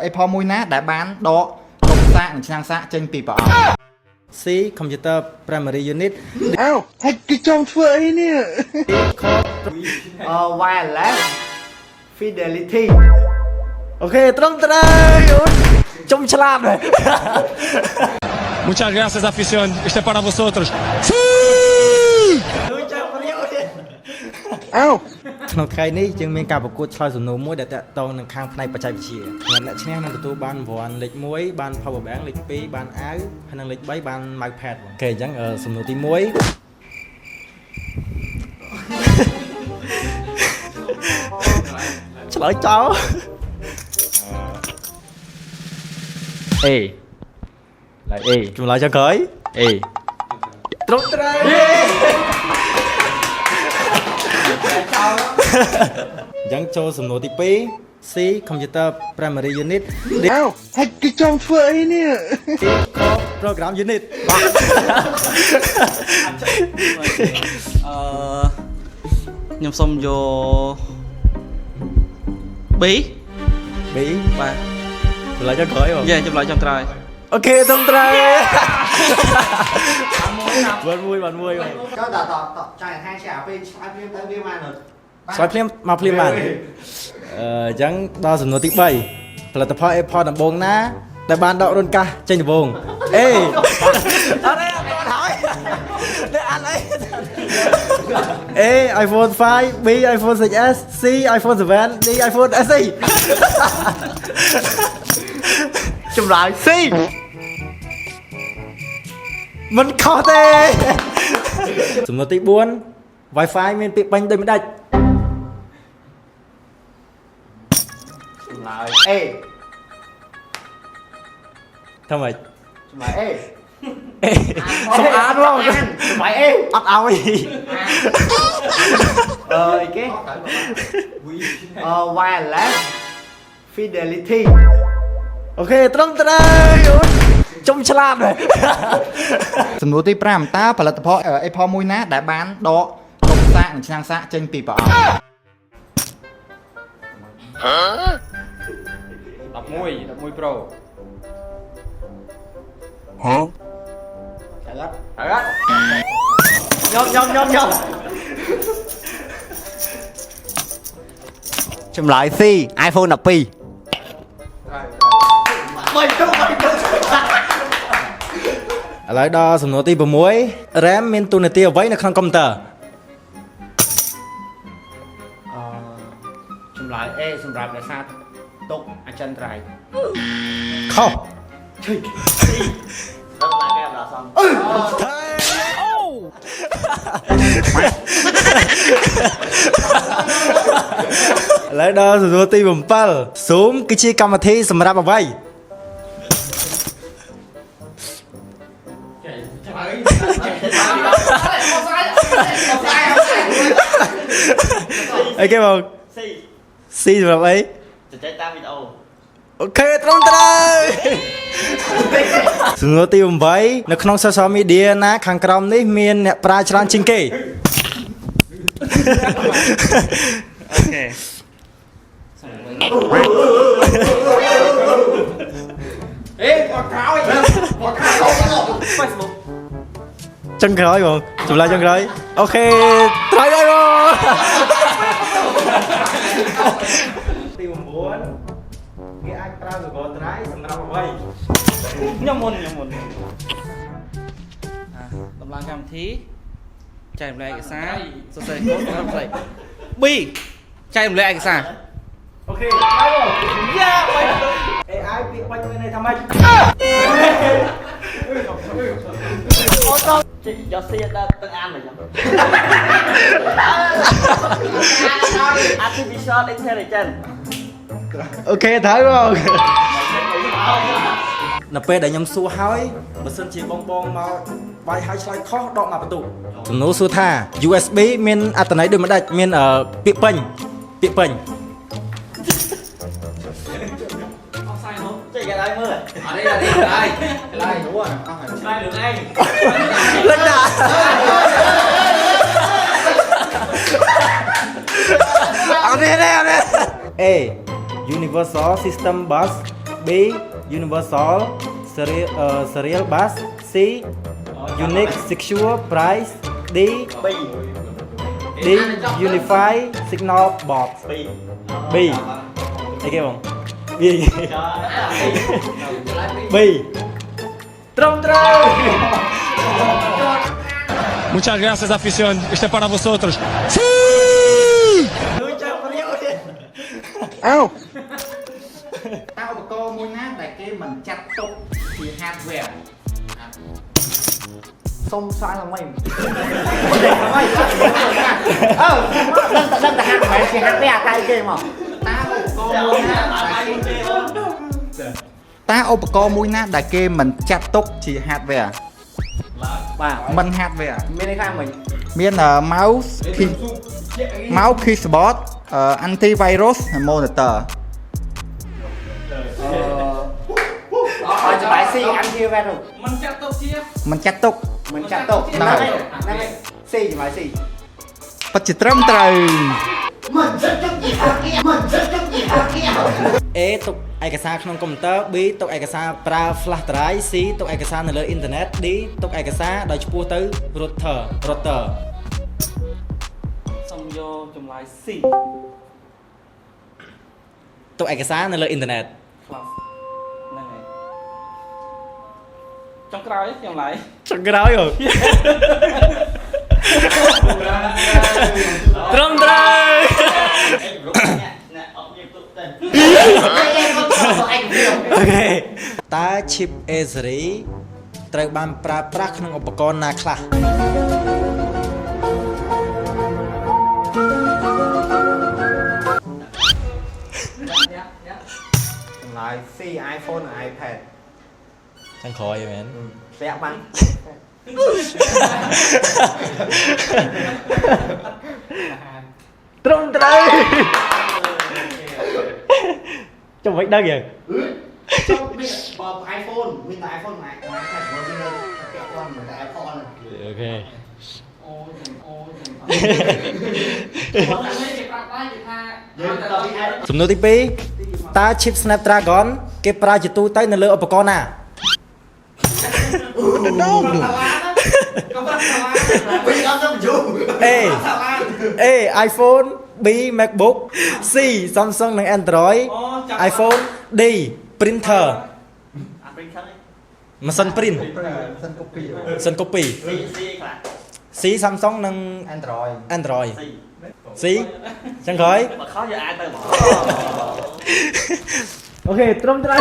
ไอพอมวยนะได้บ้านดอกลงสร้างช่างสร้างเจนปีปะC Computer Primary Unit อ้าวให้กิจอมช่วยเนี่ย wireless fidelity โอเคตรงตรายจมฉลาดเลย Muchas gracias, afición. Este es para vosotros. อ้าว ក្នុងថ្ងៃនេះយើងមានការប្រកួតឆ្លើយសំណួរមួយដែលតាក់ទងនឹងខាងផ្នែកបច្ចេកវិទ្យាអ្នកឈ្នះនឹងទទួលបានរង្វាន់លេខ1បាន power bank លេខ2បានអាវហើយនិងលេខ3បាន mouse pad អូខេអញ្ចឹងសំណួរទី1ឆ្លើយចោល A lại A ចម្លើយចុងក្រោយ A ត្រង់ត្រូវអញ្ចឹងចូលសំណួរទី2 C Computer Primary Unit อ้าวให้กิจอมช่วยเนี่ย D Program Unit ខ្ញុំសុំយក B B បាទ ចម្លើយចុងក្រោយបង យ៉ាចម្លើយចុងក្រោយ អូខេត្រឹមត្រូវបានមួយបង ก็ต่อใจให้แชร์ไปใช้เพียงเท่ามาเลย ឆ្លើយភ្លាមមកភ្លាមបានអញ្ចឹងដល់សំណួរទី3ផលិតផល Apple ដំបូងណាដែលបានដករុនកាសចេញដំបូង A អត់ទេអត់ហើយនេះអានអី A iPhone 5 B iPhone 6s C iPhone 7 D iPhone SE ចម្លើយ C មិនខុសទេសំណួរទី4 Wi-Fi មានពាក្យបាញ់ដូចមិនដាច់ lại A ធ្វើម៉េច lại A សំអាតបង lại A អត់ឲ្យ cái wireless fidelity អូខេត្រឹមត្រូវចុំឆ្លាតហើយ សំណួរទី5តើផលិតផលអីផលមួយណាដែលបានដកលំសាកនិងឆ្នាំងសាកចេញពីប្រអប់ 11 Pro ฮะ ញ៉ាំចម្លើយ C iPhone 12 ឥឡូវដល់សំណួរទី6 RAM មានតួនាទីអ្វីនៅក្នុងកុំព្យូទ័រ ចម្លើយ A សម្រាប់អ្នកសាទទុកអចិន្ត្រៃយ៍ ខុស ឥឡូវដល់សំណួរទី7 Zoom គឺជាកម្មវិធីសម្រាប់អ្វីអីគេបង C សម្រាប់អី ចែកតាមវីដេអូ អូខេត្រឹមត្រូវសំណួរទី8នៅក្នុង social media ណាខាងក្រោមនេះមានអ្នកប្រើច្រើនជាងគេ អូខេ ចុងក្រោយបងចម្លើយចុងក្រោយអូខេត្រូវហើយបងទី9គេអាចប្រើលកត្រៃសម្រាប់អ្វី ខ្ញុំមុនដំឡើងកម្មវិធីចែករំលែកឯកសារសរសេរកូដសម្រាប់ផ្លេច B ចែករំលែកឯកសារ អូខេហើយបងយ៉ាបាយ AI ពាក្យបាញ់មានន័យថាម៉េច យកសៀដល់ទឹកអានមកខ្ញុំ Artificial Intelligence អូខេត្រូវបងនៅពេលដែលខ្ញុំសួរហើយបើសិនជាបងមកបាយហើយឆ្លើយខុសដកមកបន្ទុកសំណួរសួរថា USB មានអត្ថន័យដូចម្ដេចមានពាក្យពេញ អស់សាយនោះចេះគេឲ្យមើល អត់ទេអត់ទេឡាយរួចអស់ហើយ ឆ្លើយរឿងឯង លិចណាអត់ទេ A Universal System Bus B universal serial bus C unique secure price D unify signal box B អីគេបង B ត្រឹមត្រូវ Muchas gracias, afición. Este es para vosotros. อ้าว តើឧបករណ៍មួយណាដែលគេមិនចាត់ទុកជា hardware សុំស្អាតឡើងវិញ ដឹងតែ hardware ជា hardware តែគេមកតើឧបករណ៍មួយណាដែលគេមិនចាត់ទុកជា hardware បាទ មិន hardware មានន័យថាមិន មាន mouse keyboard antivirus monitor អត់ច្បាស់ C antivirus មិនចាត់ទុកជា មិនចាត់ទុក មិនចាត់ទុក ហ្នឹងហើយ ហ្នឹងហើយ C ច្បាស់ C ពិតជាត្រឹមត្រូវ A ទុកឯកសារក្នុងកុំព្យូទ័រ B ទុកឯកសារប្រើ flash drive C ទុកឯកសារនៅលើអ៊ីនធឺណិត D ទុកឯកសារដោយឆ្ពោះទៅ router សុំយកចម្លើយ C ទុកឯកសារនៅលើអ៊ីនធឺណិត class ហ្នឹងហើយចុងក្រោយចម្លើយ ចុងក្រោយអូ ត្រឹមត្រូវ អូខេតើ chip A series ត្រូវបានប្រើប្រាស់ក្នុងឧបករណ៍ណាខ្លះ ចម្លើយ C iPhone និង iPad ចុងក្រោយមែន ស្ទាក់បាន ត្រឹមត្រូវចុះមិនដឹងយ៉ាង បើ iPhone មានតែ iPhone និង iPad បើមានតែពាក់ព័ន្ធតែ iPhone អូខេ អូចាំគេប្រាប់ដែរគេថា យើងទៅពី សំណួរទី2តើ chip Snapdragon គេប្រើជាទូទៅនៅលើឧបករណ៍ណា A iPhone B MacBook C Samsung និង Android iPhone D printer ម៉ាស៊ីន print សិន copy C Samsung និង Android C ចឹងក្រោយ បើខោយកអាចទៅមក អូខេត្រឹមត្រូវ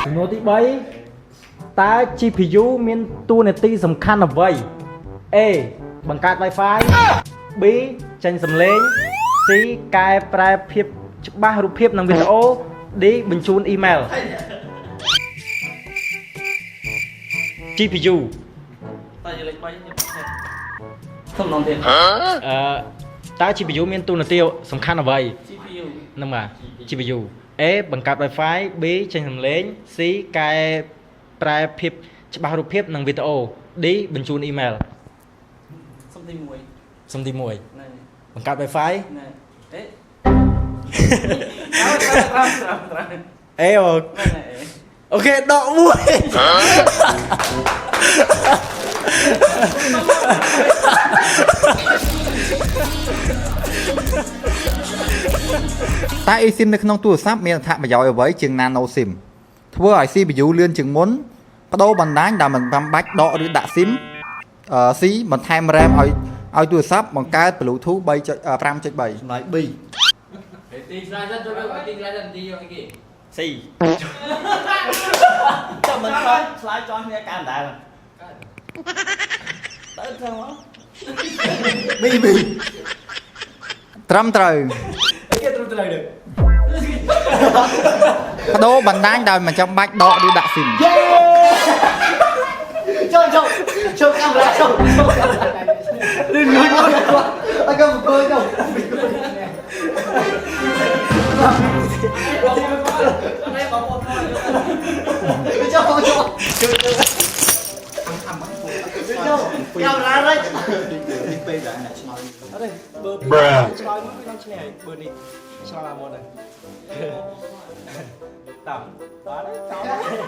សំណួរទី3តើ GPU មានតួនាទីសំខាន់អ្វី A បង្កើត Wi-Fi B ចេញសំឡេង C កែប្រែភាពច្បាស់រូបភាពនិងវីដេអូ D បញ្ជូនអ៊ីមែល GPU តើយកលេខ3ខ្ញុំសុំនងទៀត តើ GPU មានតួនាទីសំខាន់អ្វី CPU ហ្នឹងបាទ GPU A បង្កើត Wi-Fi B ចេញសំឡេង C កែប្រែភាពច្បាស់រូបភាពនិងវីដេអូ D បញ្ជូនអ៊ីមែល សុំទី1 សំទី1 ណែ បង្កើត Wi-Fi ណែអេ អេអូ ណែ អូខេដកមួយ តើ eSIM នៅក្នុងទូរស័ព្ទមានអត្ថប្រយោជន៍អ្វីជាង Nano SIM ធ្វើឲ្យ CPU លឿនជាងមុនបដូរបណ្ដាញដែលមិនបាច់ដកឬដាក់ SIM C បន្ថែម RAM ឲ្យទូរស័ព្ទបង្កើត Bluetooth 5.3 ចម្លើយ B ទីឆ្លើយសិនចូលទៅទីឆ្លើយសិនទីយកអីគេ C ចាំមិនឆ្លើយចោះគ្នាកាន់ដែរទៅធ្វើមក B ត្រឹមត្រូវ គេត្រឹមត្រូវទេ បដូរបណ្ដាញដោយមិនចាំបាច់ដកឬដាក់ SIM ចូលកាមេរ៉ាចូលលឿនអត់ក៏អង្គុយចូលកាមេរ៉ារ៉េចពេលដែរអ្នកឆ្លើយ អត់ទេបើឆ្លើយមកខ្ញុំឈ្នះហើយបើនេះឆ្លើយមកមុនហើយ Tầm. Đó đấy, chó đấy.